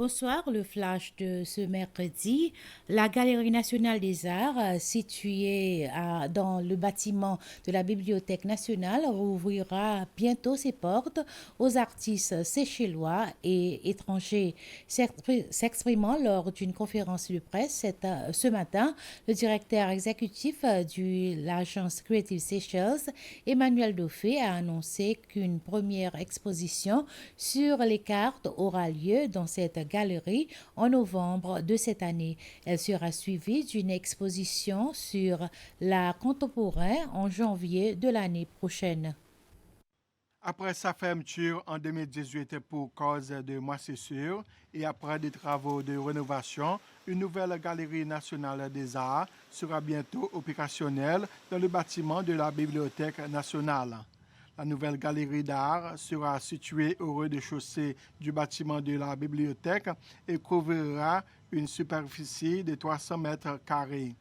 Bonsoir, le flash de ce mercredi. La Galerie nationale des arts, située dans le bâtiment de la Bibliothèque nationale, rouvrira bientôt ses portes aux artistes séchellois et étrangers. S'exprimant lors d'une conférence de presse ce matin, le directeur exécutif de l'agence Creative Seychelles, Emmanuel Dauphin, a annoncé qu'une première exposition sur les cartes aura lieu dans cette galerie en novembre de cette année. Elle sera suivie d'une exposition sur l'art contemporain en janvier de l'année prochaine. Après sa fermeture en 2018 pour cause de moisissure et après des travaux de rénovation, une nouvelle galerie nationale des arts sera bientôt opérationnelle dans le bâtiment de la Bibliothèque nationale. La nouvelle galerie d'art sera située au rez-de-chaussée du bâtiment de la bibliothèque et couvrira une superficie de 300 mètres carrés.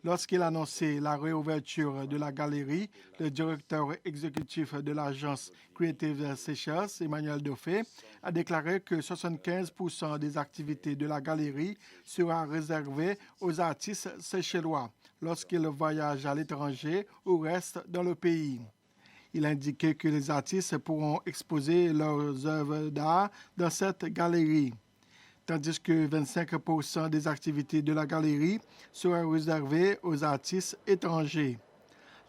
Lorsqu'il a annoncé la réouverture de la galerie, le directeur exécutif de l'agence Creative Seychelles, Emmanuel Dauphin, a déclaré que 75% des activités de la galerie sera réservées aux artistes séchellois lorsqu'ils voyagent à l'étranger ou restent dans le pays. Il a indiqué que les artistes pourront exposer leurs œuvres d'art dans cette galerie, tandis que 25% des activités de la galerie seraient réservées aux artistes étrangers.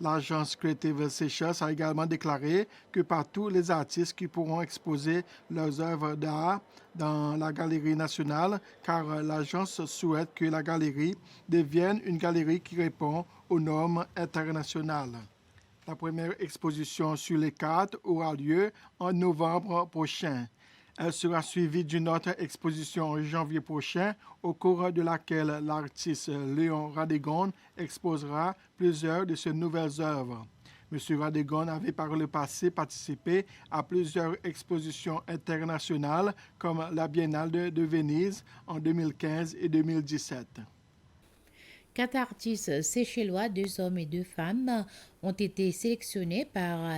L'agence Creative Seychelles a également déclaré que partout les artistes qui pourront exposer leurs œuvres d'art dans la galerie nationale, car l'agence souhaite que la galerie devienne une galerie qui répond aux normes internationales. La première exposition sur les cartes aura lieu en novembre prochain. Elle sera suivie d'une autre exposition en janvier prochain, au cours de laquelle l'artiste Léon Radégon exposera plusieurs de ses nouvelles œuvres. M. Radégon avait par le passé participé à plusieurs expositions internationales comme la Biennale de Venise en 2015 et 2017. 4 artistes séchellois, 2 hommes et 2 femmes, ont été sélectionnés par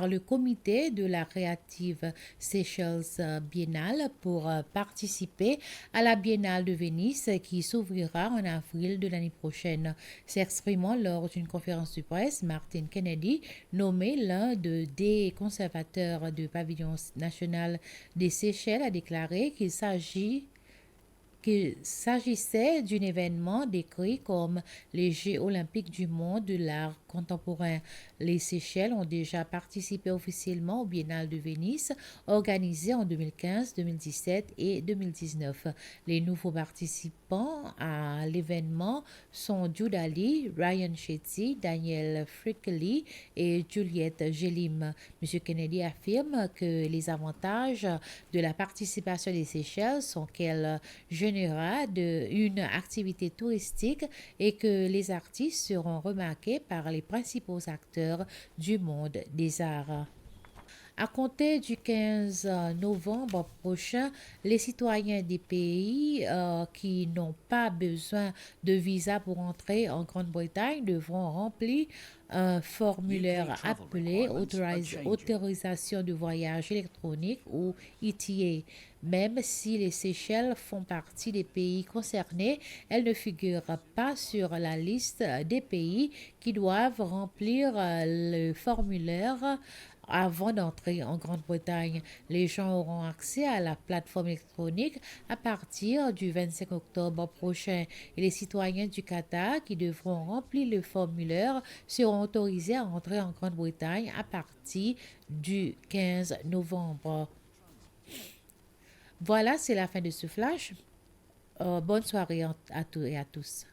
le comité de la Creative Seychelles Biennale pour participer à la Biennale de Venise qui s'ouvrira en avril de l'année prochaine. S'exprimant lors d'une conférence de presse, Martin Kennedy, nommé l'un des conservateurs du pavillon national des Seychelles, a déclaré qu'il s'agissait d'un événement décrit comme les Jeux olympiques du monde de l'art contemporain. Les Seychelles ont déjà participé officiellement au Biennale de Venise, organisé en 2015, 2017 et 2019. Les nouveaux participants à l'événement sont Jude Ali, Ryan Shetty, Daniel Frickley et Juliette Gelim. M. Kennedy affirme que les avantages de la participation des Seychelles sont qu'elle générera une activité touristique et que les artistes seront remarqués par les principaux acteurs du monde des arts. À compter du 15 novembre prochain, les citoyens des pays qui n'ont pas besoin de visa pour entrer en Grande-Bretagne devront remplir un formulaire appelé Autorisation de voyage électronique ou ETA. Même si les Seychelles font partie des pays concernés, elles ne figurent pas sur la liste des pays qui doivent remplir le formulaire avant d'entrer en Grande-Bretagne. Les gens auront accès à la plateforme électronique à partir du 25 octobre prochain et les citoyens du Qatar qui devront remplir le formulaire seront autorisés à entrer en Grande-Bretagne à partir du 15 novembre. Voilà, c'est la fin de ce flash. Bonne soirée à tous et à tous.